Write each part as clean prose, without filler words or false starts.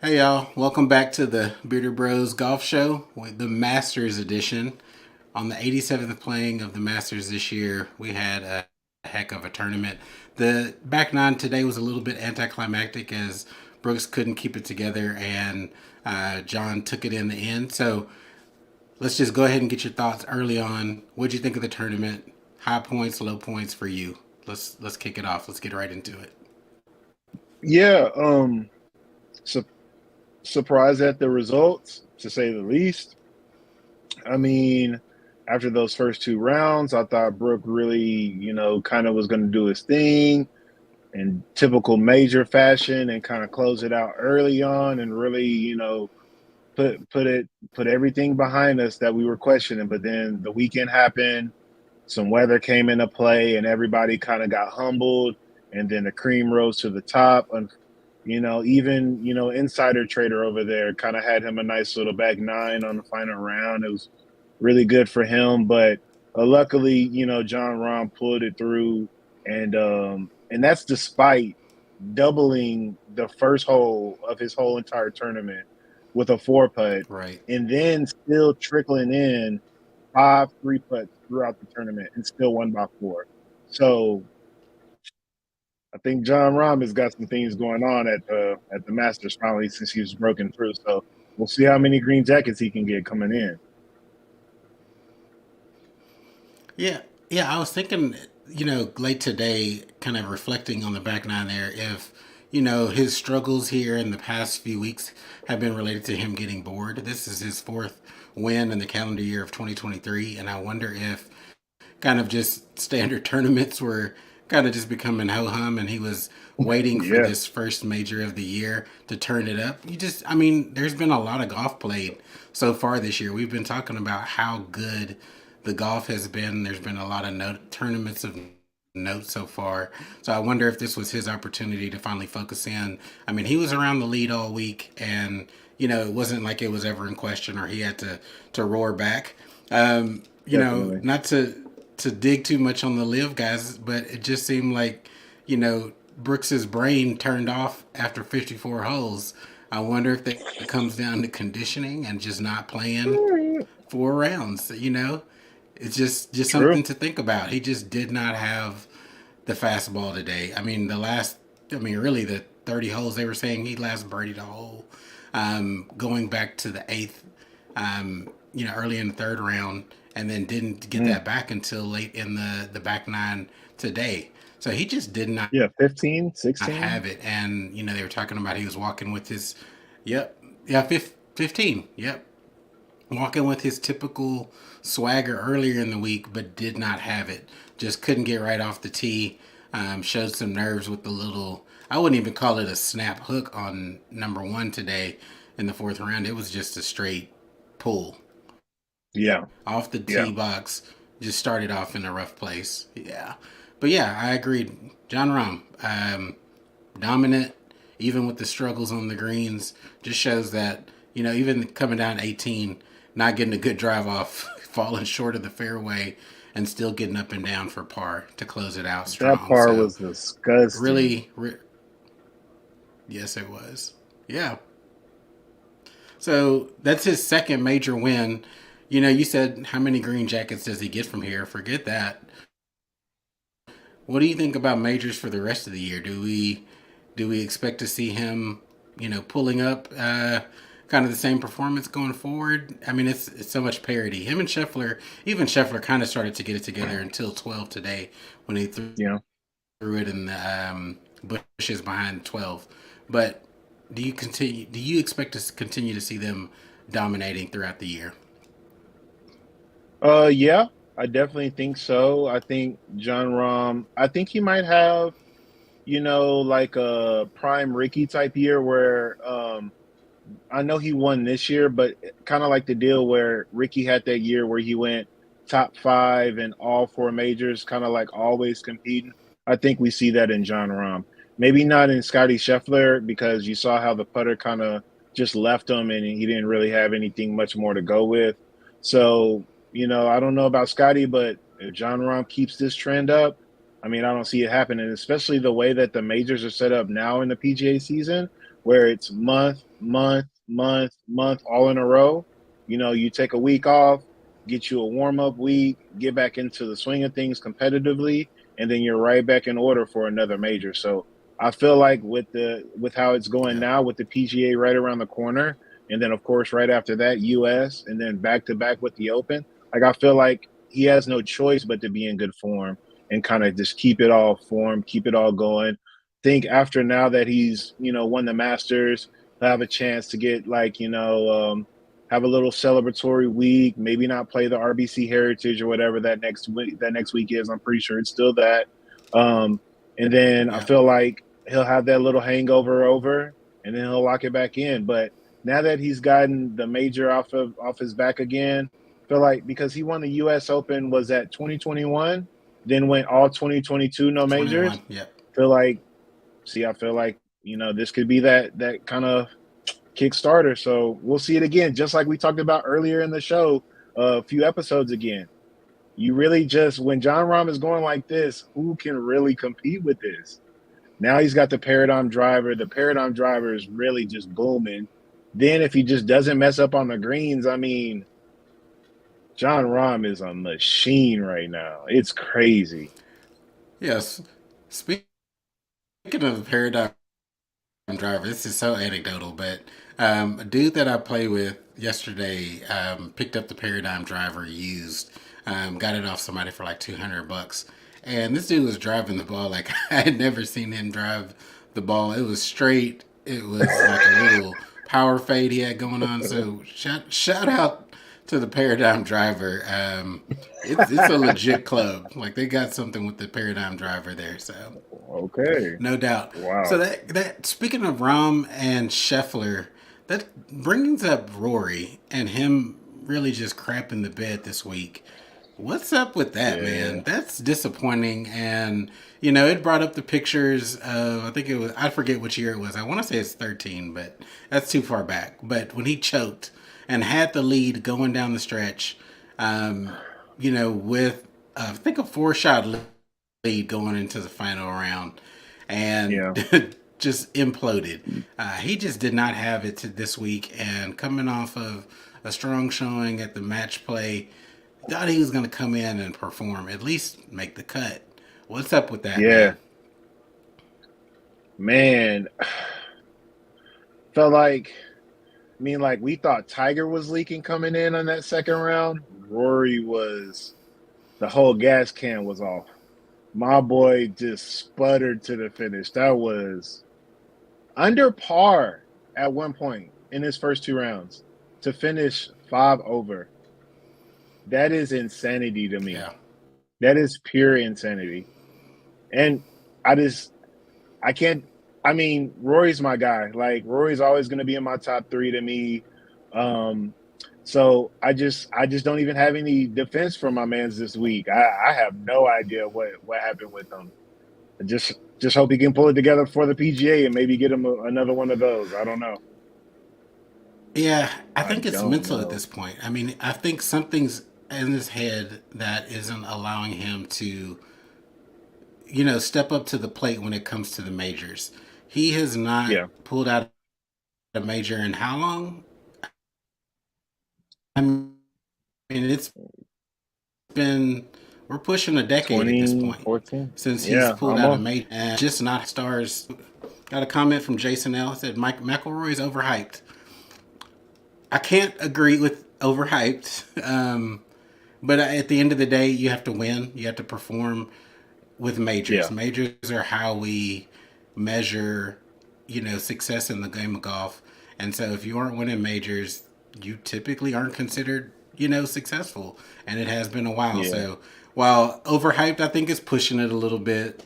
Hey y'all, welcome back to the Bearder Bros Golf Show, with the Masters edition. On the 87th playing of the Masters this year, we had a heck of a tournament. The back nine today was a little bit anticlimactic as Brooks couldn't keep it together and John took it in the end. So let's just go ahead and get your thoughts early on. What'd you think of the tournament? High points, low points for you. Let's kick it off. Let's get right into it. Yeah, su- surprised at the results, to say the least. I mean, after those first two rounds, I thought Brooke really, kind of was going to do his thing in typical major fashion and kind of close it out early on and really, put everything behind us that we were questioning. But then the weekend happened, some weather came into play, and everybody kind of got humbled. And then the cream rose to the top. And even insider trader over there kind of had him a nice little back nine on the final round. It was really good for him, but luckily, John Rahm pulled it through, and that's despite doubling the first hole of his whole entire tournament with a four putt, Right. and then still trickling in five three putts throughout the tournament and still won by four. So I think John Rahm has got some things going on at the Masters finally since he's broken through. So we'll see how many green jackets he can get coming in. Yeah, yeah. I was thinking, late today, kind of reflecting on the back nine there, if his struggles here in the past few weeks have been related to him getting bored. This is his fourth win in the calendar year of 2023, and I wonder if kind of just standard tournaments were kind of just becoming ho hum, and he was waiting for Yeah, this first major of the year to turn it up. I mean, there's been a lot of golf played so far this year. We've been talking about how good the golf has been. There's been a lot of tournaments of note so far. So I wonder if this was his opportunity to finally focus in. I mean, he was around the lead all week, and it wasn't like it was ever in question or he had to roar back. definitely. Not to dig too much on the live guys, but it just seemed like Brooks's brain turned off after 54 holes. I wonder if that comes down to conditioning and just not playing Mm, 4 rounds. It's just true. something to think about. He just did not have the fastball today. Really the 30 holes they were saying he last birdied a hole. Going back to the eighth, early in the third round, and then didn't get Mm, that back until late in the back nine today. So he just did not yeah, 15, have 16. it. And they were talking about he was walking with his, yep, yeah, 15, yep, walking with his typical swagger earlier in the week, but did not have it. Just couldn't get right off the tee. Showed some nerves with the little, I wouldn't even call it a snap hook on number one today in the fourth round. It was just a straight pull Yeah, off the yeah. tee box. Just started off in a rough place. Yeah. But yeah, I agreed. John Rahm, dominant, even with the struggles on the greens, just shows that, even coming down 18, not getting a good drive off, falling short of the fairway, and still getting up and down for par to close it out That strong. part So, was disgusting. really, yes, it was. Yeah. So, that's his second major win. You said, how many green jackets does he get from here? Forget that. What do you think about majors for the rest of the year? Do we expect to see him, pulling up kind of the same performance going forward? I mean, it's so much parity. Him and Scheffler, even Scheffler, kind of started to get it together until 12 today when he Yeah. threw it in the bushes behind 12. But Do you expect to continue to see them dominating throughout the year? Yeah, I definitely think so. I think John Rahm, I think he might have, like a prime Ricky type year where I know he won this year, but kind of like the deal where Ricky had that year where he went top five in all four majors, kind of like always competing. I think we see that in John Rahm. Maybe not in Scotty Scheffler because you saw how the putter kind of just left him and he didn't really have anything much more to go with. So, I don't know about Scotty, but if John Rahm keeps this trend up, I mean, I don't see it happening, especially the way that the majors are set up now in the PGA season where it's month all in a row. You take a week off, get you a warm up week, get back into the swing of things competitively, and then you're right back in order for another major. So I feel like with how it's going Yeah. now, with the PGA right around the corner, and then of course right after that US, and then back to back with the Open. Like I feel like he has no choice but to be in good form and kind of just keep it all formed, keep it all going. Think after now that he's won the Masters, he'll have a chance to get like have a little celebratory week. Maybe not play the RBC Heritage or whatever that next week is. I'm pretty sure it's still that. Um, and then I Yeah. feel like he'll have that little hangover over, and then he'll lock it back in. But now that he's gotten the major off his back again, I feel like because he won the U.S. Open was at 2021, then went all 2022 no 21. majors. Yep. Feel like I feel like this could be that kind of Kickstarter. So we'll see it again, just like we talked about earlier in the show, a few episodes again. You really just when John Rahm is going like this, who can really compete with this? Now he's got the paradigm driver. The paradigm driver is really just booming. Then if he just doesn't mess up on the greens, I mean, John Rahm is a machine right now. It's crazy. Yes. Speaking of paradigm driver, this is so anecdotal, but a dude that I play with yesterday picked up the paradigm driver used, got it off somebody for like $200, and this dude was driving the ball like I had never seen him drive the ball. It was straight. It was like a little power fade he had going on. So shout out to the paradigm driver. It's a legit club. Like they got something with the paradigm driver there. So Okay. no doubt. So Wow. that speaking of Rahm and Scheffler, that brings up Rory and him really just crapping the bed this week. What's up with that, man? Yeah. That's disappointing. And it brought up the pictures of I think it was I forget which year it was. I want to say it's 13, but that's too far back. But when he choked and had the lead going down the stretch, with I think a 4 shot lead going into the final round, and Yeah. just imploded. He just did not have it this week, and coming off of a strong showing at the match play, thought he was going to come in and perform, at least make the cut. What's up with that, Yeah. man? Man, felt like like we thought Tiger was leaking coming in on that second round. Rory was the whole gas can was off. My boy just sputtered to the finish. That was under par at one point in his first two rounds to finish five over. That is insanity to me. Yeah, That is pure insanity. And I just I can't. I mean, Rory's my guy. Like Rory's always going to be in my top three to me. Um, so I just don't even have any defense for my man's this week. I have no idea what happened with him. I just hope he can pull it together for the PGA and maybe get him another one of those. I don't know. yeah. I I think it's don't mental at know. this point. I mean, I think something's in his head that isn't allowing him to step up to the plate when it comes to the majors. He has not Yeah, pulled out a major in how long? I mean, it's been we're pushing a decade at this point 2014. since he's Yeah, pulled out a almost. major and just not stars. Got a comment from Jason L. Said Mike McIlroy is overhyped. I can't agree with overhyped. But at the end of the day, you have to win. You have to perform with majors. Yeah, Majors are how we measure, success in the game of golf. And so if you aren't winning majors, you typically aren't considered, successful. And it has been a while. yeah, So while overhyped, I think is pushing it a little bit.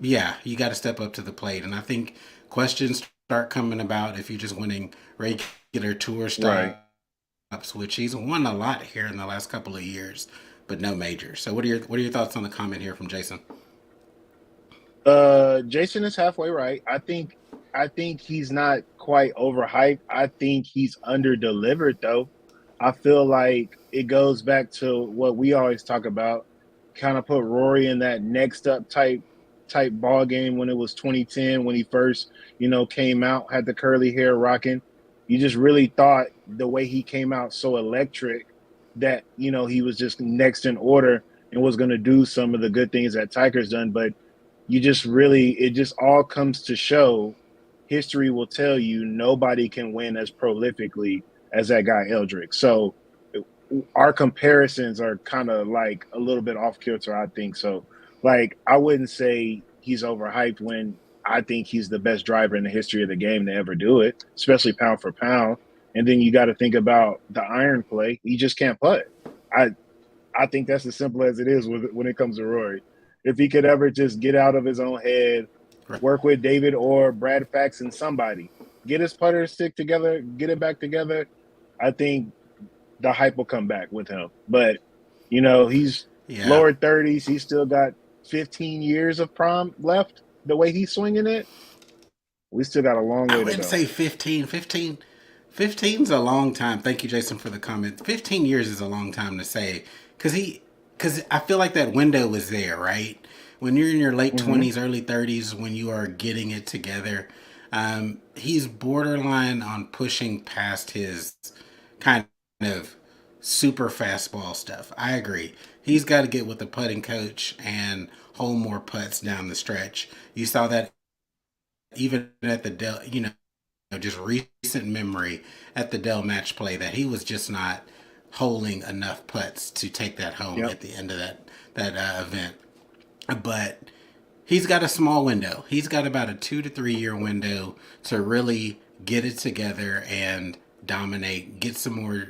Yeah, you got to step up to the plate. And I think questions start coming about if you're just winning regular tour right. stops, which he's won a lot here in the last couple of years, but no majors. So what are your thoughts on the comment here from Jason? Jason is halfway right. I think he's not quite overhyped. I think he's under delivered though. I feel like it goes back to what we always talk about, kind of put Rory in that next up type ball game when it was 2010 when he first, came out, had the curly hair rocking. You just really thought the way he came out so electric that, he was just next in order and was going to do some of the good things that Tiger's done. But it just all comes to show history will tell you nobody can win as prolifically as that guy Eldrick. So our comparisons are kind of like a little bit off kilter, I think. So, like, I wouldn't say he's overhyped when I think he's the best driver in the history of the game to ever do it, especially pound for pound. And then you got to think about the iron play. He just can't putt. I I think that's as simple as it is when it comes to Rory. If he could ever just get out of his own head, Right. work with David or Brad Fax and somebody, get his putter stick together, get it back together, I think the hype will come back with him. But, he's Yeah. lower 30s. He's still got 15 years of prime left. The way he's swinging it, we still got a long I way to wouldn't go. say 15. 15. 15's a long time. Thank you, Jason, for the comment. 15 years is a long time to say because I feel like that window was there, right? When you're in your late Mm-hmm. 20s, early 30s, when you are getting it together, he's borderline on pushing past his kind of super fastball stuff. I agree. He's got to get with the putting coach and hold more putts down the stretch. You saw that even at the Dell, just recent memory at the Dell match play that he was just not holding enough putts to take that home Yep. at the end of that event. But he's got a small window. He's got about a 2 to 3 year window to really get it together and dominate, get some more,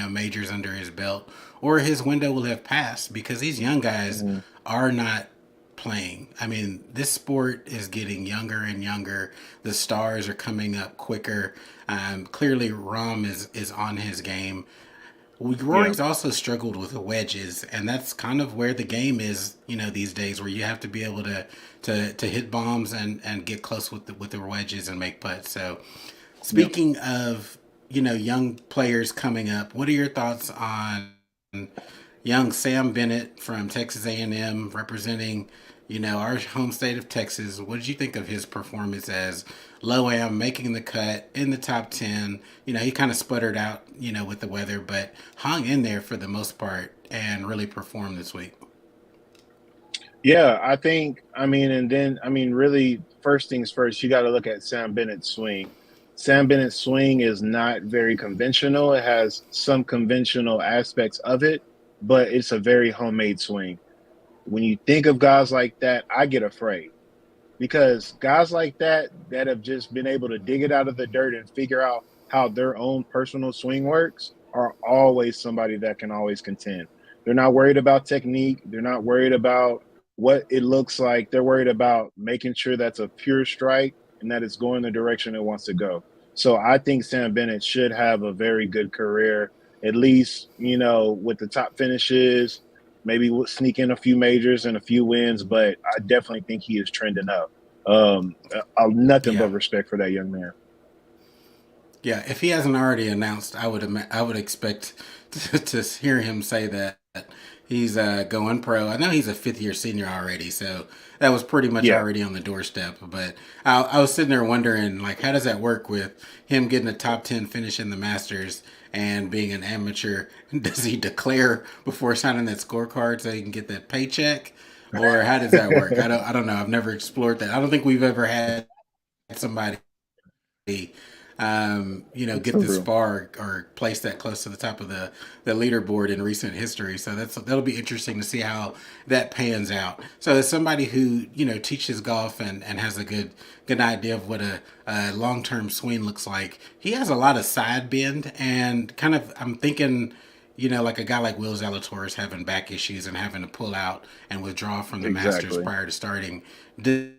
majors under his belt, or his window will have passed because these young guys Mm-hmm. are not playing. I mean, this sport is getting younger and younger. The stars are coming up quicker. Clearly, Rahm is on his game. Yeah. Rory's also struggled with the wedges, and that's kind of where the game is, these days, where you have to be able to hit bombs and get close with the wedges and make putts. So, Yep. speaking of young players coming up, what are your thoughts on young Sam Bennett from Texas A&M representing our home state of Texas? What did you think of his performance as low am making the cut in the top 10? He kind of sputtered out with the weather, but hung in there for the most part and really performed this week. Yeah, really, first things first, you got to look at Sam Bennett's swing. Sam Bennett's swing is not very conventional. It has some conventional aspects of it, but it's a very homemade swing. When you think of guys like that, I get afraid because guys like that have just been able to dig it out of the dirt and figure out how their own personal swing works are always somebody that can always contend. They're not worried about technique. They're not worried about what it looks like. They're worried about making sure that's a pure strike and that it's going the direction it wants to go. So I think Sam Bennett should have a very good career, at least, with the top finishes, maybe we'll sneak in a few majors and a few wins, but I definitely think he is trending up. Nothing but Yeah. respect for that young man. Yeah, if he hasn't already announced, I would expect to hear him say that he's going pro. I know he's a 5th year senior already, so that was pretty much Yeah, already on the doorstep. But I was sitting there wondering, like, how does that work with him getting a top 10 finish in the Masters and being an amateur? Does he declare before signing that scorecard so he can get that paycheck? Or how does that work? I don't know. I've never explored that. I don't think we've ever had somebody that's get so this true. far or place that close to the top of the leaderboard in recent history. So that'll be interesting to see how that pans out. So as somebody who teaches golf and has a good idea of what a long term swing looks like, he has a lot of side bend and kind of I'm thinking. Like a guy like Will Zalatoris having back issues and having to pull out and withdraw from the Masters Exactly. prior to starting. Does,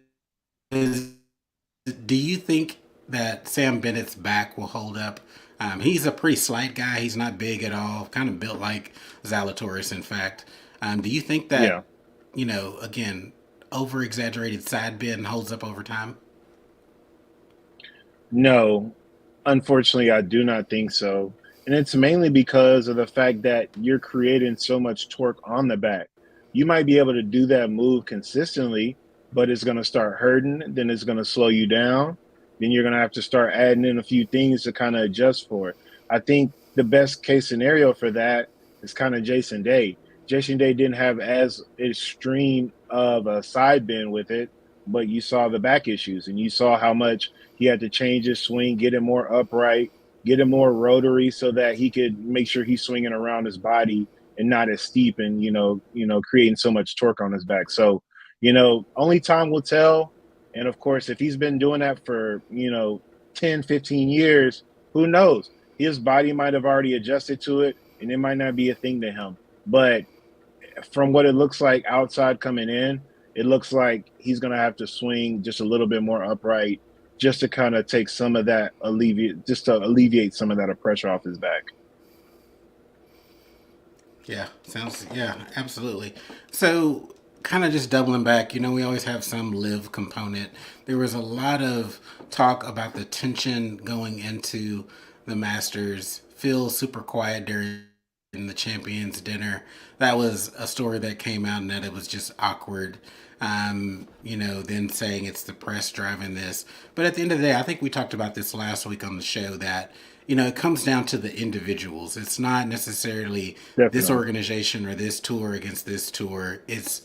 do you think that Sam Bennett's back will hold up? He's a pretty slight guy. He's not big at all. Kind of built like Zalatoris, in fact. Do you think that Yeah. again, over exaggerated side bend holds up over time? No, unfortunately, I do not think so. And it's mainly because of the fact that you're creating so much torque on the back. You might be able to do that move consistently, but it's going to start hurting. Then it's going to slow you down. Then you're going to have to start adding in a few things to kind of adjust for it. I think the best case scenario for that is kind of Jason Day. Jason Day didn't have as extreme of a side bend with it, but you saw the back issues and you saw how much he had to change his swing, get it more upright, get it more rotary so that he could make sure he's swinging around his body and not as steep and creating so much torque on his back. So only time will tell. And of course, if he's been doing that for, 10, 15 years, who knows? His body might have already adjusted to it and it might not be a thing to him. But from what it looks like outside coming in, it looks like he's going to have to swing just a little bit more upright just to kind of take some of that alleviate some of that pressure off his back. Yeah, absolutely. So, kind of just doubling back, we always have some live component. There was a lot of talk about the tension going into the Masters. Phil super quiet during the Champions dinner. That was a story that came out and that it was just awkward. Then saying it's the press driving this. But at the end of the day, I think we talked about this last week on the show that it comes down to the individuals. It's not necessarily this Definitely. organization or this tour against this tour. It's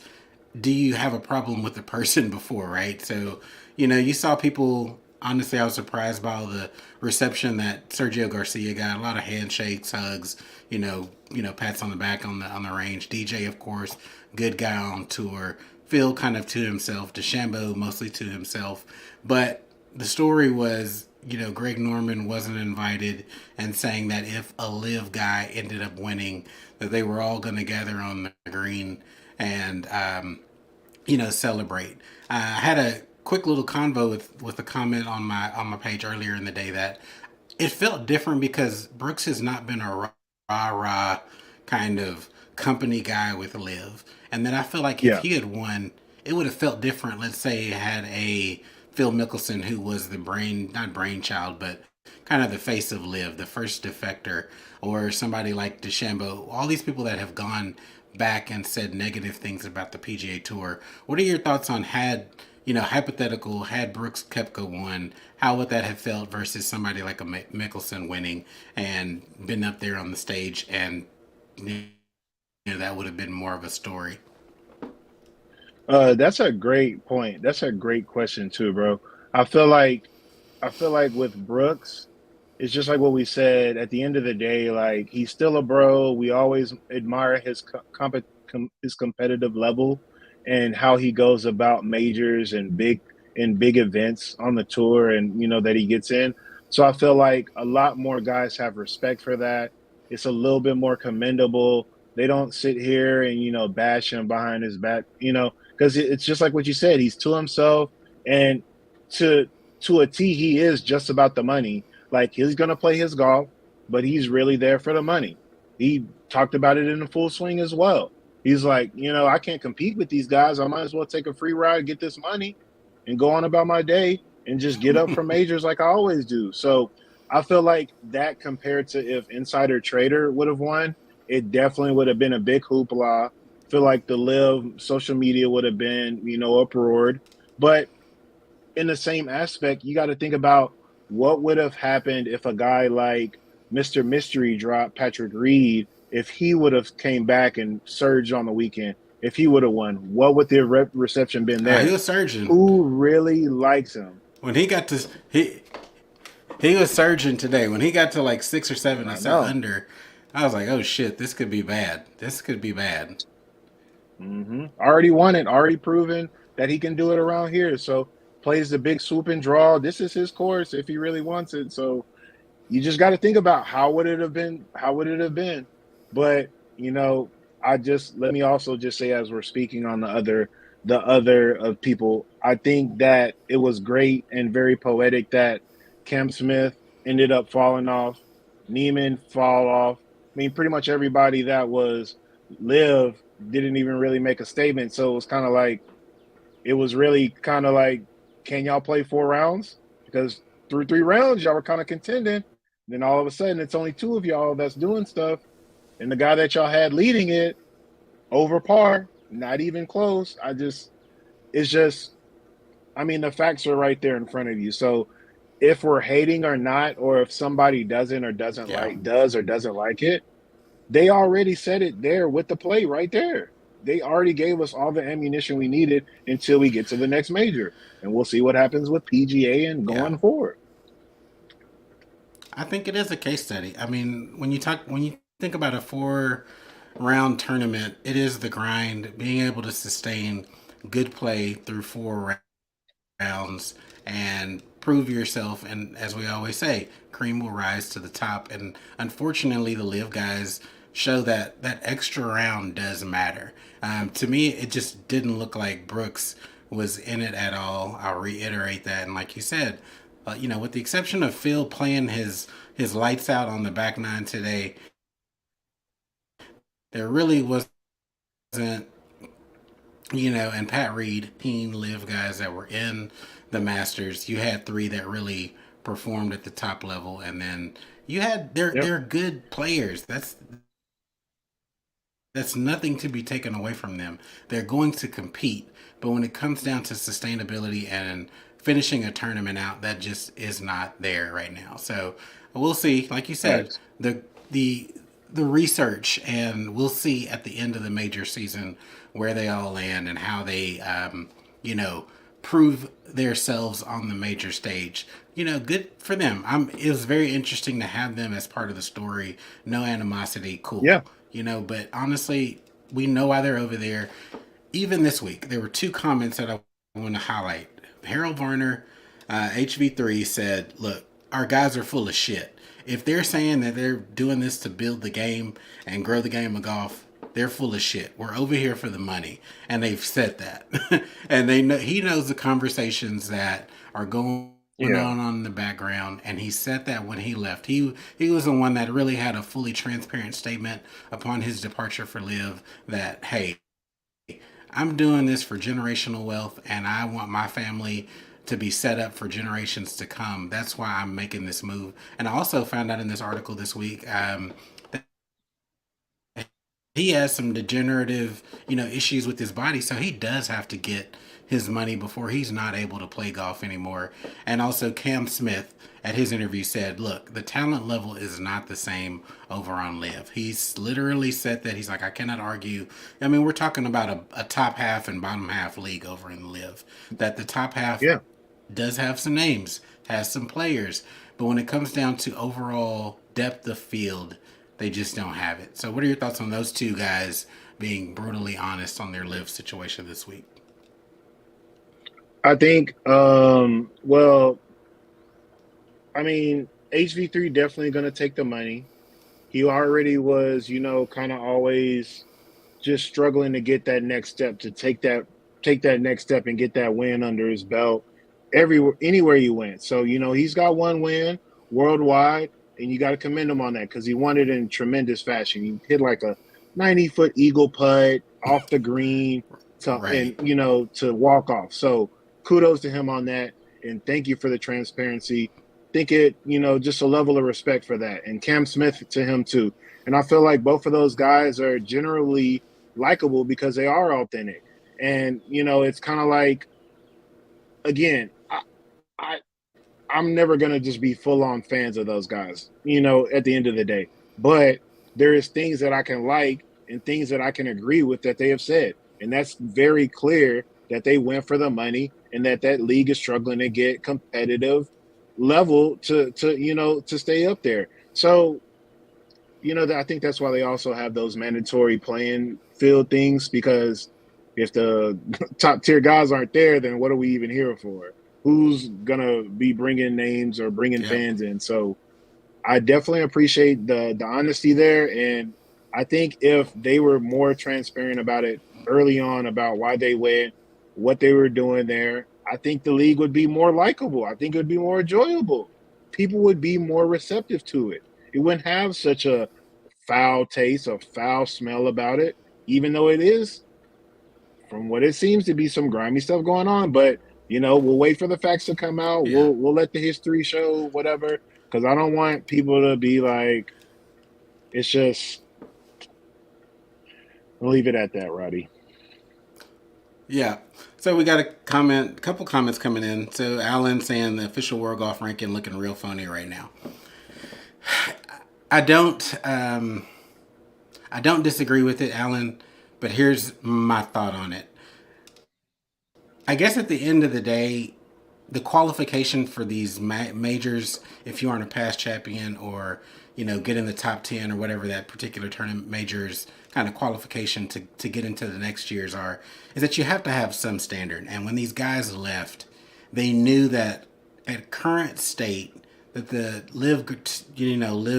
do you have a problem with the person before, right? So, you saw people. Honestly, I was surprised by all the reception that Sergio Garcia got. A lot of handshakes, hugs, pats on the back on the range. DJ, of course, good guy on tour. Phil kind of to himself. DeChambeau mostly to himself. But the story was, Greg Norman wasn't invited and saying that if a live guy ended up winning, that they were all going to gather on the green and celebrate. I had a quick little convo with a comment on my page earlier in the day that it felt different because Brooks has not been a rah rah kind of company guy with Liv, and then I feel like if Yeah. he had won, it would have felt different. Let's say it had a Phil Mickelson who was the not brainchild, but kind of the face of Liv, the first defector, or somebody like DeChambeau. All these people that have gone back and said negative things about the PGA Tour. What are your thoughts on hypothetical, had Brooks Koepka won, how would that have felt versus somebody like a Mickelson winning and been up there on the stage and that would have been more of a story. That's a great point. That's a great question too, bro. I feel like I feel like with Brooks, it's just like what we said. At the end of the day, like he's still a bro. We always admire his his competitive level and how he goes about majors and big events on the tour, and that he gets in. So I feel like a lot more guys have respect for that. It's a little bit more commendable. They don't sit here and bash him behind his back, because it's just like what you said. He's to himself, and to to a T, he is just about the money. Like he's gonna play his golf, but he's really there for the money. He talked about it in the full swing as well. He's like, I can't compete with these guys. I might as well take a free ride, get this money, and go on about my day and just get up for majors like I always do. So I feel like that compared to if Insider Trader would have won, it definitely would have been a big hoopla. I feel like the live social media would have been, uproared. But in the same aspect, you got to think about what would have happened if a guy like Mr. Mystery dropped Patrick Reed, if he would have came back and surged on the weekend, if he would have won, what would the reception been He there? was surging Who really likes him? when he got to he was surging today. When he got to like 6 or 7 and I set know. under, I was like, oh shit, this could be bad. This could be bad. Already won it, already proven that he can do it around here. So plays the big swoop and draw. This is his course if he really wants it. So you just got to think about how would it have been? How would it have been? But I just let me also just say as we're speaking on the other of people, I think that it was great and very poetic that Cam Smith ended up falling off, Neiman fall off. I mean, pretty much everybody that was live didn't even really make a statement. So it was really kind of like, can y'all play 4 rounds? Because through 3 rounds, y'all were kind of contending. Then all of a sudden, it's only two of y'all that's doing stuff, and the guy that y'all had leading it over par, not even close. it's just, I mean, the facts are right there in front of you. So if we're hating or not, or if somebody Yeah. does or doesn't like it, they already said it there with the play right there. They already gave us all the ammunition we needed until we get to the next major. And we'll see what happens with PGA and Yeah. going forward. I think it is a case study. I mean, when you think about a 4 round tournament, it is the grind, being able to sustain good play through 4 rounds and prove yourself. And as we always say, cream will rise to the top. And unfortunately, the live guys show that that extra round does matter. To me, it just didn't look like Brooks was in it at all. I'll reiterate that. And like you said, with the exception of Phil playing his lights out on the back nine today, there really wasn't, and Pat Reed, teen live guys that were in the Masters. You had 3 that really performed at the top level, and then you had Yep. they're good players. That's nothing to be taken away from them. They're going to compete, but when it comes down to sustainability and finishing a tournament out, that just is not there right now. So we'll see. Like you said, Facts. the the research, and we'll see at the end of the major season where they all land and how they, you know, prove themselves on the major stage. Good for them. It was very interesting to have them as part of the story. No animosity, cool. Yeah. But honestly, we know why they're over there. Even this week, there were 2 comments that I want to highlight. Harold Varner, HV3 said, "Look, our guys are full of shit. If they're saying that they're doing this to build the game and grow the game of golf, they're full of shit. We're over here for the money," and they've said that. And he knows the conversations that are going Yeah. on in the background, and he said that when he left. He was the one that really had a fully transparent statement upon his departure for Live that, hey, I'm doing this for generational wealth, and I want my family to be set up for generations to come. That's why I'm making this move. And I also found out in this article this week, that he has some degenerative, issues with his body, so he does have to get his money before he's not able to play golf anymore. And also, Cam Smith at his interview said, "Look, the talent level is not the same over on Live." He's literally said that. He's like, "I cannot argue." I mean, we're talking about a top half and bottom half league over in Live. That the top half Yeah. does have some names, has some players, but when it comes down to overall depth of field, they just don't have it. So, what are your thoughts on those 2 guys being brutally honest on their Live situation this week? I think, well, I mean, HV3 definitely going to take the money. He already was, kind of always just struggling to get that next step, to take that next step and get that win under his belt everywhere, anywhere you went. So, he's got 1 win worldwide, and you got to commend him on that because he won it in tremendous fashion. He hit like a 90-foot eagle putt off the green Right. to walk off. So kudos to him on that, and thank you for the transparency. Think it, just a level of respect for that, and Cam Smith to him too. And I feel like both of those guys are generally likable because they are authentic. And it's kind of like, again, I I'm never gonna just be full on fans of those guys, at the end of the day. But there is things that I can like and things that I can agree with that they have said. And that's very clear that they went for the money and that league is struggling to get competitive level to stay up there. So, I think that's why they also have those mandatory playing field things, because if the top tier guys aren't there, then what are we even here for? Who's gonna be bringing names or bringing Yep. fans in? So I definitely appreciate the honesty there, and I think if they were more transparent about it early on about why they went, what they were doing there, I think the league would be more likable. I think it would be more enjoyable. People would be more receptive to it. It wouldn't have such a foul taste or foul smell about it, even though it is, from what it seems to be, some grimy stuff going on. But we'll wait for the facts to come out. Yeah. We'll let the history show whatever, because I don't want people to be like, it's just. I'll leave it at that, Roddy. Yeah. So we got a couple comments coming in. So Alan saying the official world golf ranking looking real phony right now. I don't. I don't disagree with it, Alan. But here's my thought on it. I guess at the end of the day, the qualification for these majors, if you aren't a past champion or get in the top 10 or whatever that particular tournament majors kind of qualification to get into the next years are, is that you have to have some standard. And when these guys left, they knew that at current state that the live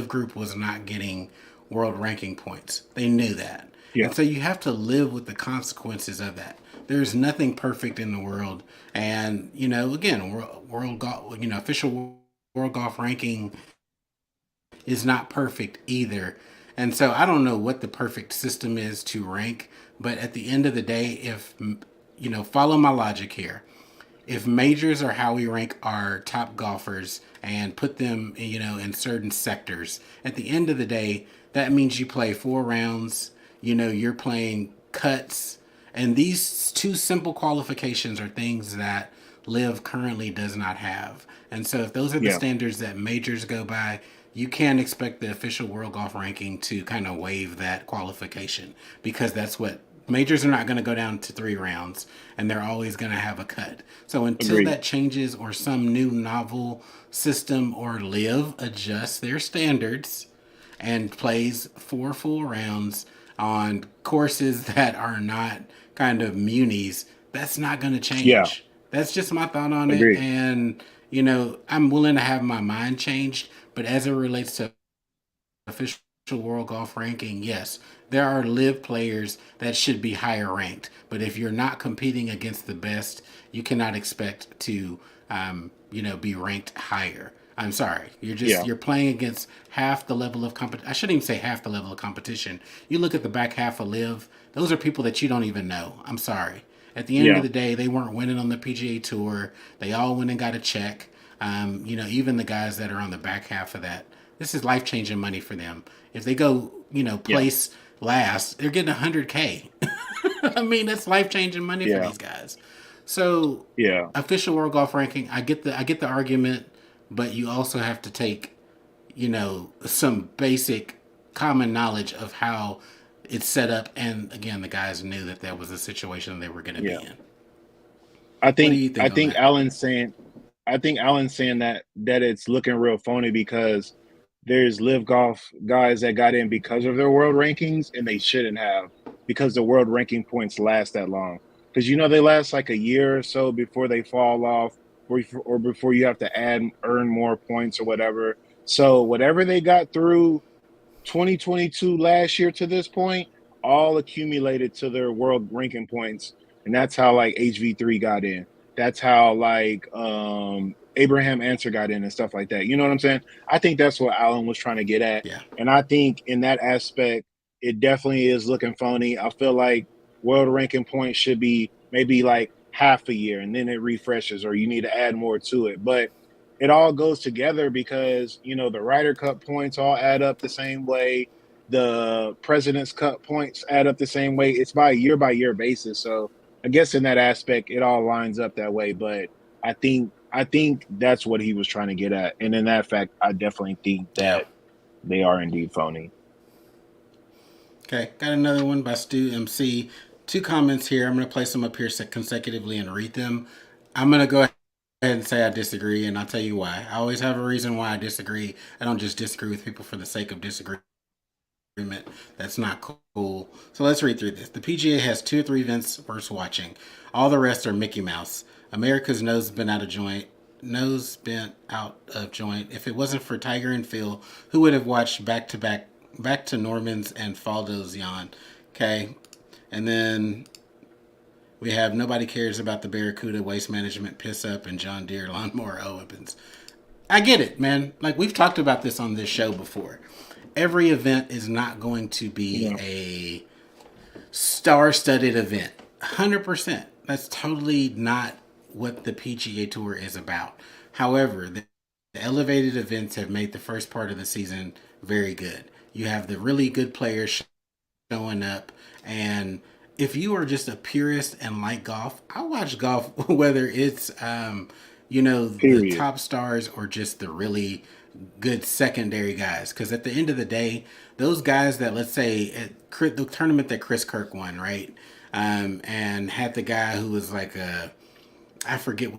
group was not getting world ranking points. They knew that. Yeah, And so you have to live with the consequences of that. There's nothing perfect in the world. And, again, world golf, official world golf ranking is not perfect either. And so I don't know what the perfect system is to rank, but at the end of the day, if follow my logic here. If majors are how we rank our top golfers and put them, in certain sectors, at the end of the day, that means you play 4 rounds. You're playing cuts, and these two simple qualifications are things that Live currently does not have. And so, if those are the yeah, standards that majors go by, you can't expect the official world golf ranking to kind of waive that qualification because that's what majors are not going to go down to 3 rounds and they're always going to have a cut. So until agreed. that changes or some new novel system or Live adjusts their standards and plays 4 full rounds on courses that are not kind of munis, that's not going to Yeah, change. That's just my thought on it. agreed. And, I'm willing to have my mind changed. But as it relates to official world golf ranking, yes, there are live players that should be higher ranked. But if you're not competing against the best, you cannot expect to, be ranked higher. I'm sorry. Yeah, You're playing against half the level of competition. I shouldn't even say half the level of competition. You look at the back half of Live; those are people that you don't even know. I'm sorry. At the end of yeah, the day, they weren't winning on the PGA Tour. They all went and got a check. Even the guys that are on the back half of that, this is life changing money for them. If they go, yeah, place last, they're getting 100K. I mean, that's life changing money for yeah, these guys. So, yeah, official world golf ranking, I get the argument, but you also have to take, some basic common knowledge of how it's set up. And again, the guys knew that that was the situation they were going to be yeah. in. I What do think you I think on think that? Alan's saying that it's looking real phony because there's live golf guys that got in because of their world rankings and they shouldn't have because the world ranking points last that long. Because they last like a year or so before they fall off or before you have to earn more points or whatever. So whatever they got through 2022 last year to this point all accumulated to their world ranking points, and that's how like HV3 got in. That's how like Abraham Answer got in and stuff like that. You know what I'm saying? I think that's what Alan was trying to get at, Yeah. and I think in that aspect, it definitely is looking phony. I feel like world ranking points should be maybe like half a year, and then it refreshes, or you need to add more to it, but it all goes together because the Ryder Cup points all add up the same way. The President's Cup points add up the same way. It's by year basis. So I guess in that aspect, it all lines up that way. But I think that's what he was trying to get at, and in that fact, I definitely think Yeah. that they are indeed phony. Okay, got another one by Stu MC. Two comments here. I'm going to place them up here consecutively and read them. I'm going to go ahead and say I disagree, and I'll tell you why. I always have a reason why I disagree. I don't just disagree with people for the sake of disagreement. That's not cool. So let's read through this. The PGA has 2 or 3 events worth watching. All the rest are Mickey Mouse. America's nose been out of joint. Nose bent out of joint. If it wasn't for Tiger and Phil, who would have watched back to Norman's and Faldo's yawn? Okay, and then we have nobody cares about the Barracuda waste management piss up and John Deere lawnmower opens. I get it, man. Like we've talked about this on this show before. Every event is not going to be Yeah, a star-studded event. 100%. That's totally not what the PGA Tour is about. However, the elevated events have made the first part of the season very good. You have the really good players showing up, and if you are just a purist and like golf, I watch golf whether it's the Period. top stars or just the really good secondary guys. Because at the end of the day, those guys that, let's say at the tournament that Chris Kirk won, right, and had the guy who was like a, I forget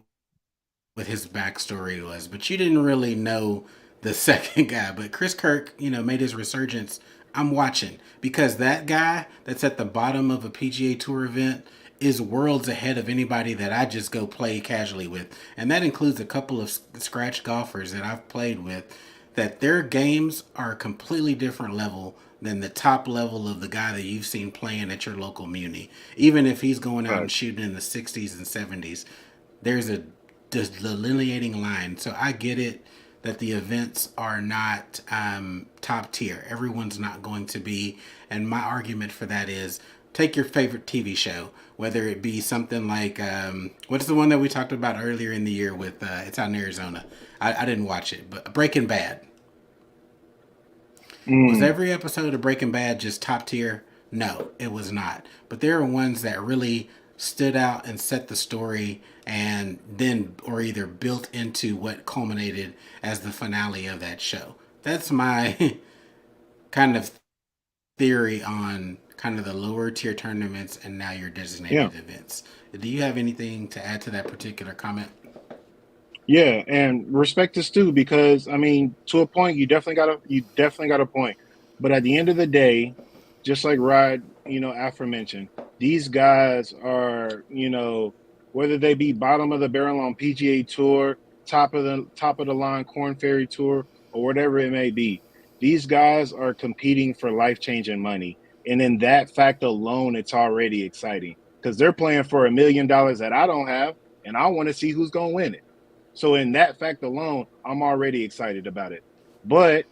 what his backstory was, but you didn't really know the second guy. But Chris Kirk, made his resurgence. I'm watching because that guy that's at the bottom of a PGA Tour event is worlds ahead of anybody that I just go play casually with. And that includes a couple of scratch golfers that I've played with that their games are a completely different level than the top level of the guy that you've seen playing at your local muni. Even if he's going out and Facts. shooting in the 60s and 70s, there's a delineating line. So I get it that the events are not top tier. Everyone's not going to be. And my argument for that is take your favorite TV show, whether it be something like what's the one that we talked about earlier in the year with it's out in Arizona. I didn't watch it, but Breaking Bad. Was Mm, every episode of Breaking Bad just top tier? No, it was not. But there are ones that really stood out and set the story and then or either built into what culminated as the finale of that show. That's my kind of theory on kind of the lower tier tournaments and now your yeah. designated events. Do you have anything to add to that particular comment? Yeah, and respect this too, because I mean, to a point, you definitely got a point. But at the end of the day, just like Rod, aforementioned, these guys are, whether they be bottom of the barrel on PGA Tour, top of the line Corn Ferry Tour, or whatever it may be, these guys are competing for life changing money, and in that fact alone, it's already exciting because they're playing for $1 million that I don't have, and I want to see who's going to win it. So in that fact alone, I'm already excited about it. But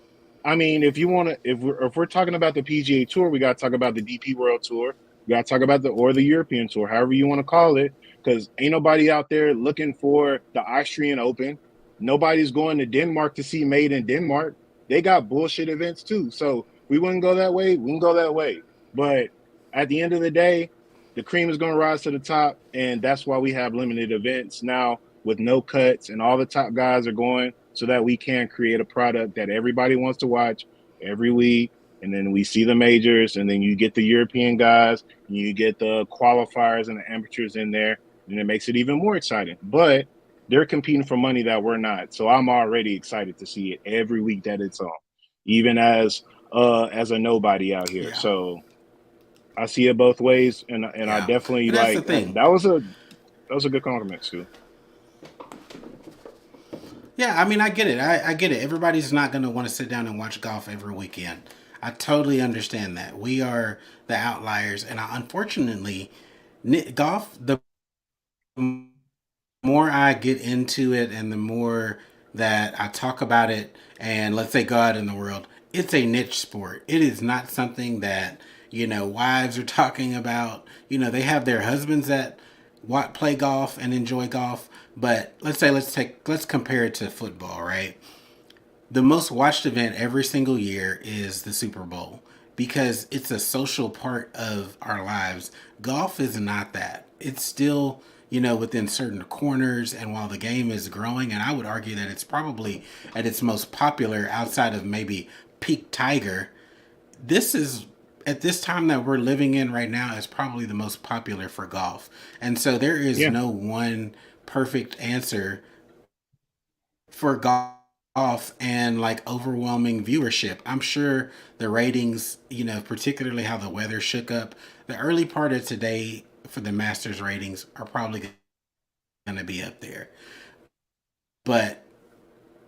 I mean, if you want to, if we're talking about the PGA Tour, we got to talk about the DP World Tour. We got to talk about the European Tour, however you want to call it, because ain't nobody out there looking for the Austrian Open. Nobody's going to Denmark to see Made in Denmark. They got bullshit events too. So we wouldn't go that way. We can go that way. But at the end of the day, the cream is going to rise to the top, and that's why we have limited events now with no cuts, and all the top guys are going so that we can create a product that everybody wants to watch every week. And then we see the majors, and then you get the European guys, and you get the qualifiers and the amateurs in there, and it makes it even more exciting. But they're competing for money that we're not. So I'm already excited to see it every week that it's on, even as a nobody out here. Yeah. So I see it both ways, and I Yeah. definitely And that's the like thing. that was a good compliment, Stu. Yeah, I mean, I get it. I get it. Everybody's not going to want to sit down and watch golf every weekend. I totally understand that. We are the outliers, and unfortunately, golf. The more I get into it, and the more that I talk about it, and let's say go out in the world, it's a niche sport. It is not something that wives are talking about. They have their husbands that play golf and enjoy golf. But let's compare it to football, right? The most watched event every single year is the Super Bowl because it's a social part of our lives. Golf is not that. It's still, within certain corners, and while the game is growing, and I would argue that it's probably at its most popular outside of maybe peak Tiger, this is at this time that we're living in right now is probably the most popular for golf. And so there is Yeah. no one perfect answer for golf and like overwhelming viewership. I'm sure the ratings, particularly how the weather shook up, the early part of today for the Masters ratings are probably going to be up there. But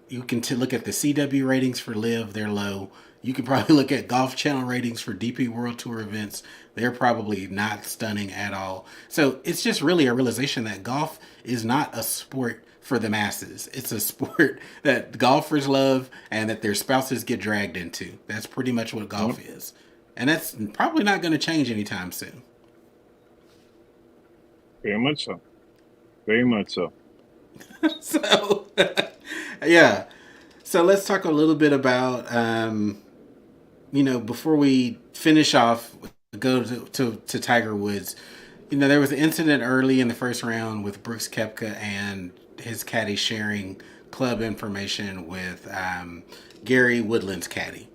you can look at the CW ratings for Live, they're low. You can probably look at Golf Channel ratings for DP World Tour events. They're probably not stunning at all. So it's just really a realization that golf is not a sport for the masses. It's a sport that golfers love and that their spouses get dragged into. That's pretty much what Yep. golf is. And that's probably not going to change anytime soon. Very much so. Very much so. So, yeah. So let's talk a little bit about before we finish off go to Tiger Woods. There was an incident early in the first round with Brooks Koepka and his caddy sharing club information with Gary Woodland's caddy.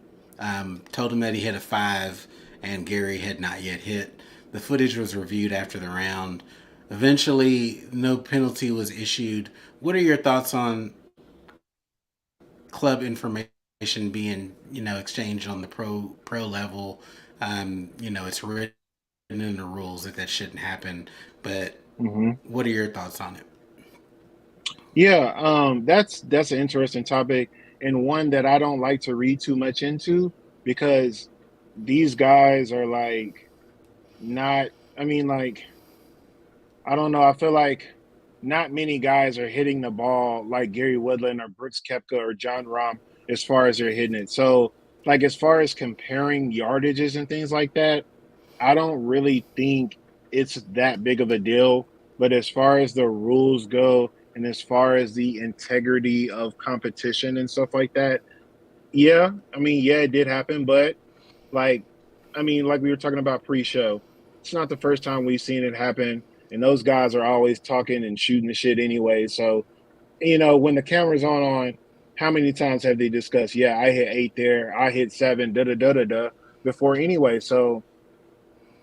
Told him that he hit a five, and Gary had not yet hit. The footage was reviewed after the round. Eventually, no penalty was issued. What are your thoughts on club information being exchanged on the pro level? It's written in the rules that shouldn't happen. But Hmm. what are your thoughts on it? Yeah, that's an interesting topic and one that I don't like to read too much into because these guys are like not. I mean, like I don't know. I feel like not many guys are hitting the ball like Gary Woodland or Brooks Koepka or John Rahm as far as they're hitting it. So, like as far as comparing yardages and things like that, I don't really think it's that big of a deal. But as far as the rules go, and as far as the integrity of competition and stuff like that, yeah, I mean, yeah, it did happen. But like, I mean, like we were talking about pre-show, it's not the first time we've seen it happen. And those guys are always talking and shooting the shit anyway. So, when the camera's on, how many times have they discussed? Yeah, I hit eight there. I hit seven. Da da da da da. Before anyway. So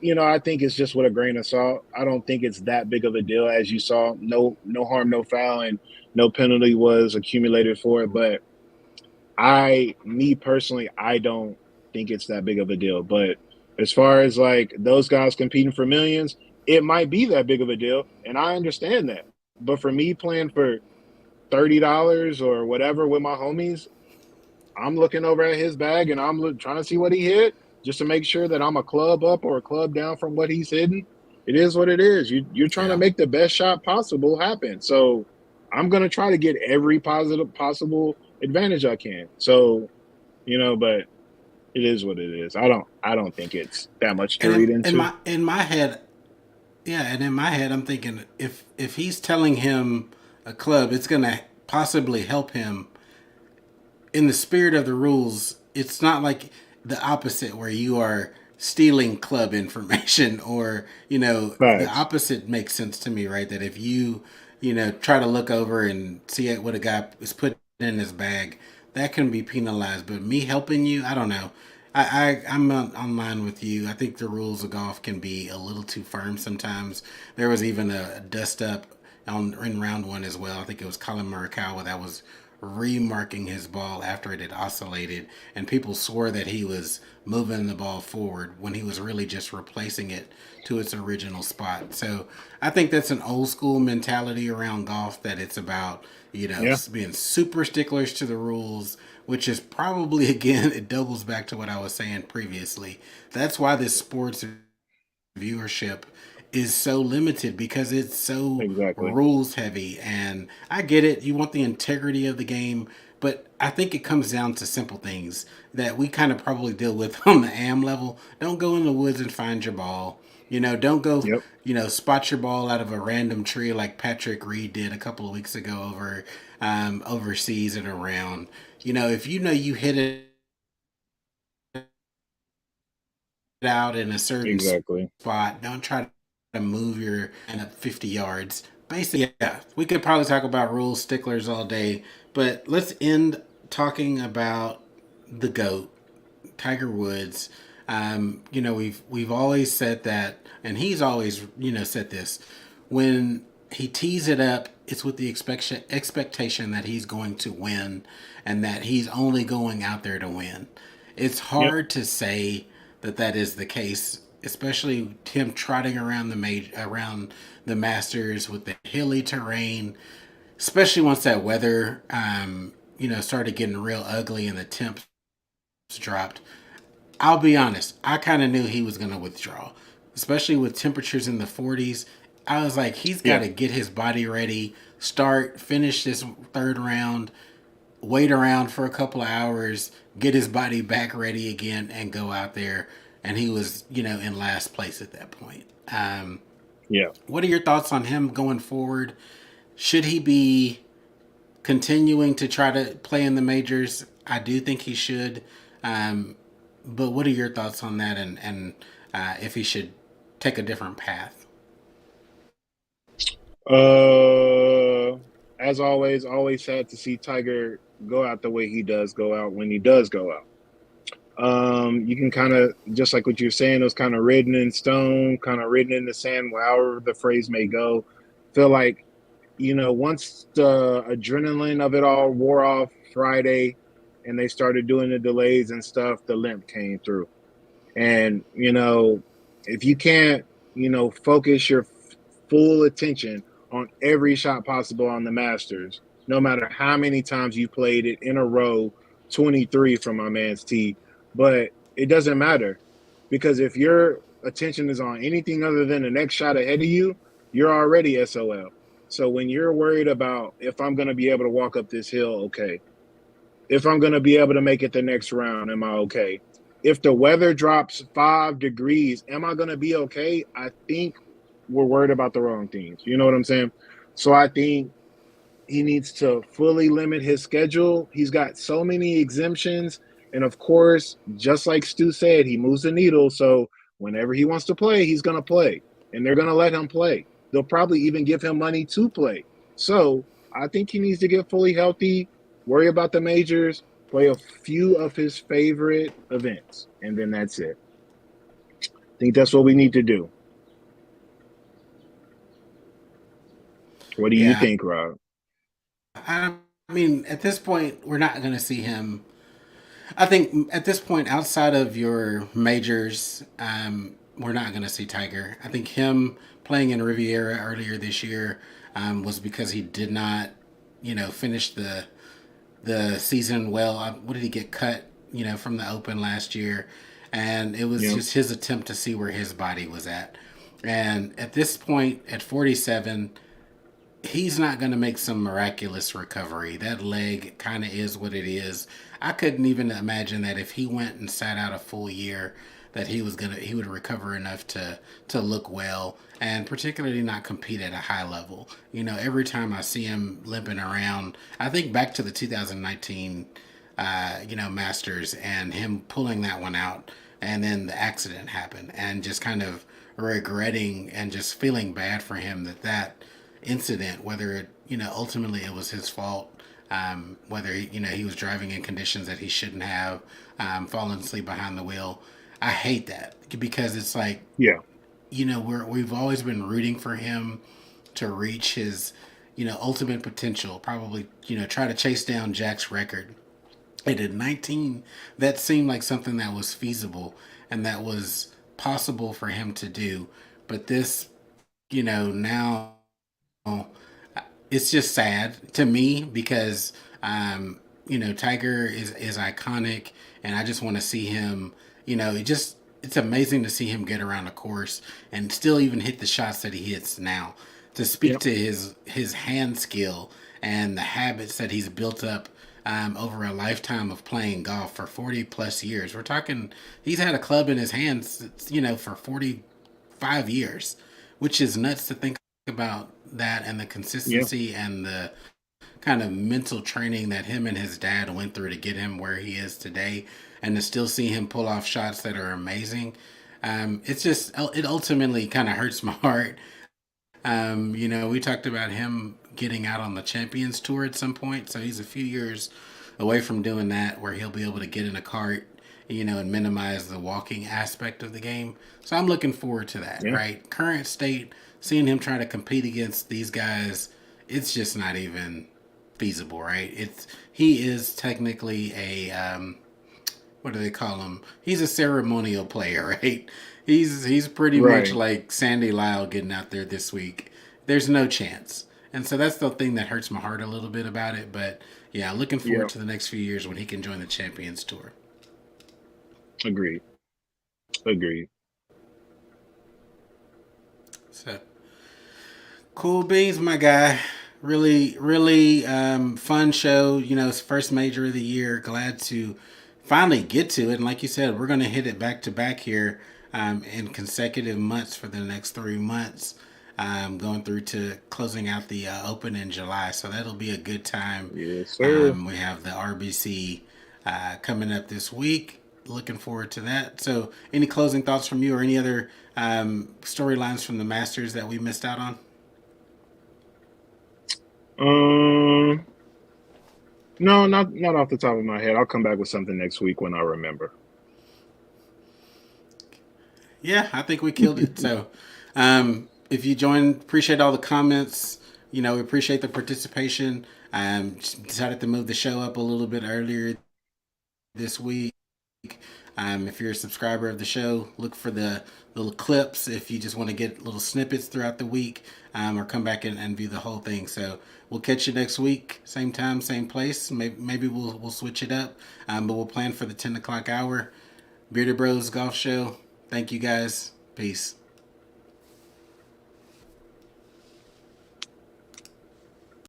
I think it's just with a grain of salt. I don't think it's that big of a deal as you saw. No, no harm, no foul, and no penalty was accumulated for it. But me personally, I don't think it's that big of a deal. But as far as like those guys competing for millions, it might be that big of a deal, and I understand that. But for me playing for $30 or whatever with my homies, I'm looking over at his bag and trying to see what he hit just to make sure that I'm a club up or a club down from what he's hitting. It is what it is. You're trying to Yeah. make the best shot possible happen. So I'm gonna try to get every positive possible advantage I can. So but it is what it is. I don't think it's that much to And read in into. my head, yeah, and in my head, I'm thinking if he's telling him a club, it's gonna possibly help him in the spirit of the rules. It's not like the opposite where you are stealing club information or the Facts. opposite makes sense to me, right? That if you try to look over and see what a guy is putting in his bag, that can be penalized. But me helping you, I don't know. I'm on line with you. I think the rules of golf can be a little too firm sometimes. There was even a dust up in round one as well. I think it was Colin Morikawa that was remarking his ball after it had oscillated, and people swore that he was moving the ball forward when he was really just replacing it to its original spot. So I think that's an old school mentality around golf, that it's about Yeah, being super sticklers to the rules, which is probably, again, it doubles back to what I was saying previously. That's why this sports viewership is so limited, because it's so exactly. rules heavy. And I get it, you want the integrity of the game, but I think it comes down to simple things that we kind of probably deal with on the am level. Don't go in the woods and find your ball. Don't go Yep. spot your ball out of a random tree like Patrick Reed did a couple of weeks ago overseas and around. If you hit it out in a certain Exactly. spot. Don't try to move your and up 50 yards. Basically, yeah, we could probably talk about rules sticklers all day, but let's end talking about the GOAT, Tiger Woods. We've always said that, and he's always said this: when he tees it up, it's with the expectation that he's going to win, and that he's only going out there to win. It's Yep. hard to say that is the case, especially him trotting around around the Masters with the hilly terrain, especially once that weather started getting real ugly and the temps dropped. I'll be honest, I kind of knew he was going to withdraw, especially with temperatures in the 40s. I was like, he's got Yeah. to get his body ready, finish this third round, wait around for a couple of hours, get his body back ready again, and go out there. And he was, in last place at that point. Yeah. What are your thoughts on him going forward? Should he be continuing to try to play in the majors? I do think he should. Um, but what are your thoughts on that? And if he should take a different path. Uh, as always sad to see Tiger go out the way he does go out when he does go out. You can kind of, just like what you're saying, it was kind of written in stone, kind of written in the sand, however the phrase may go. Feel like, once the adrenaline of it all wore off Friday and they started doing the delays and stuff, the limp came through. And, if you can't, focus your full attention on every shot possible on the Masters, no matter how many times you played it in a row, 23 from my man's tee, but it doesn't matter because if your attention is on anything other than the next shot ahead of you, you're already SOL. So when you're worried about if I'm going to be able to walk up this hill, okay. If I'm going to be able to make it the next round, am I okay? If the weather drops 5 degrees, am I going to be okay? I think we're worried about the wrong things. You know what I'm saying? So I think he needs to fully limit his schedule. He's got so many exemptions. And of course, just like Stu said, he moves the needle. So whenever he wants to play, he's going to play. And they're going to let him play. They'll probably even give him money to play. So I think he needs to get fully healthy, worry about the majors, play a few of his favorite events, and then that's it. I think that's what we need to do. What do you Yeah, think, Rob? I mean, at this point, we're not going to see him. I think at this point, outside of your majors, we're not going to see Tiger. I think him playing in Riviera earlier this year was because he did not, finish the season well. What did he get cut? From the Open last year, and it was Yeah, just his attempt to see where his body was at. And at this point, at 47, he's not going to make some miraculous recovery. That leg kind of is what it is. I couldn't even imagine that if he went and sat out a full year, that he would recover enough to look well, and particularly not compete at a high level. Every time I see him limping around, I think back to the 2019 Masters and him pulling that one out, and then the accident happened, and just kind of regretting and just feeling bad for him that incident, whether it, ultimately it was his fault, whether he was driving in conditions that he shouldn't have, falling asleep behind the wheel. I hate that because it's like, yeah, we've always been rooting for him to reach his, ultimate potential. Probably, try to chase down Jack's record. And at 19, that seemed like something that was feasible and that was possible for him to do. But this, now it's just sad to me because Tiger is iconic, and I just want to see him. It's amazing to see him get around the course and still even hit the shots that he hits now. To speak yeah, to his hand skill and the habits that he's built up over a lifetime of playing golf for 40 plus years. We're talking he's had a club in his hands, for 45 years, which is nuts to think about that, and the yeah, consistency and the kind of mental training that him and his dad went through to get him where he is today, and to still see him pull off shots that are amazing. It's just it ultimately kind of hurts my heart. We talked about him getting out on the Champions Tour at some point, so he's a few years away from doing that, where he'll be able to get in a cart, and minimize the walking aspect of the game. So I'm looking forward to that. yeah. Right, current state, seeing him try to compete against these guys, it's just not even feasible. Right, he is technically a what do they call him? He's a ceremonial player, right? He's pretty much Right. like Sandy Lyle getting out there this week. There's no chance. And so that's the thing that hurts my heart a little bit about it. But yeah, looking Yeah. forward to the next few years when he can join the Champions Tour. Agreed. Agreed. So cool beans, my guy. Really, really fun show. It's first major of the year. Glad to finally get to it. And like you said, we're going to hit it back to back here in consecutive months for the next 3 months, going through to closing out the Open in July. So that'll be a good time. Yes, sir. We have the RBC coming up this week. looking forward to that. So, any closing thoughts from you, or any other storylines from the Masters that we missed out on? Um, no, not off the top of my head. I'll come back with something next week when I remember. Yeah, I think we killed it. So, if you joined, appreciate all the comments. We appreciate the participation. Decided to move the show up a little bit earlier this week. If you're a subscriber of the show, look for the little clips if you just want to get little snippets throughout the week, or come back and view the whole thing. So we'll catch you next week, same time, same place. Maybe we'll switch it up, but we'll plan for the 10 o'clock hour. Bearded Bros Golf Show. Thank you guys. Peace.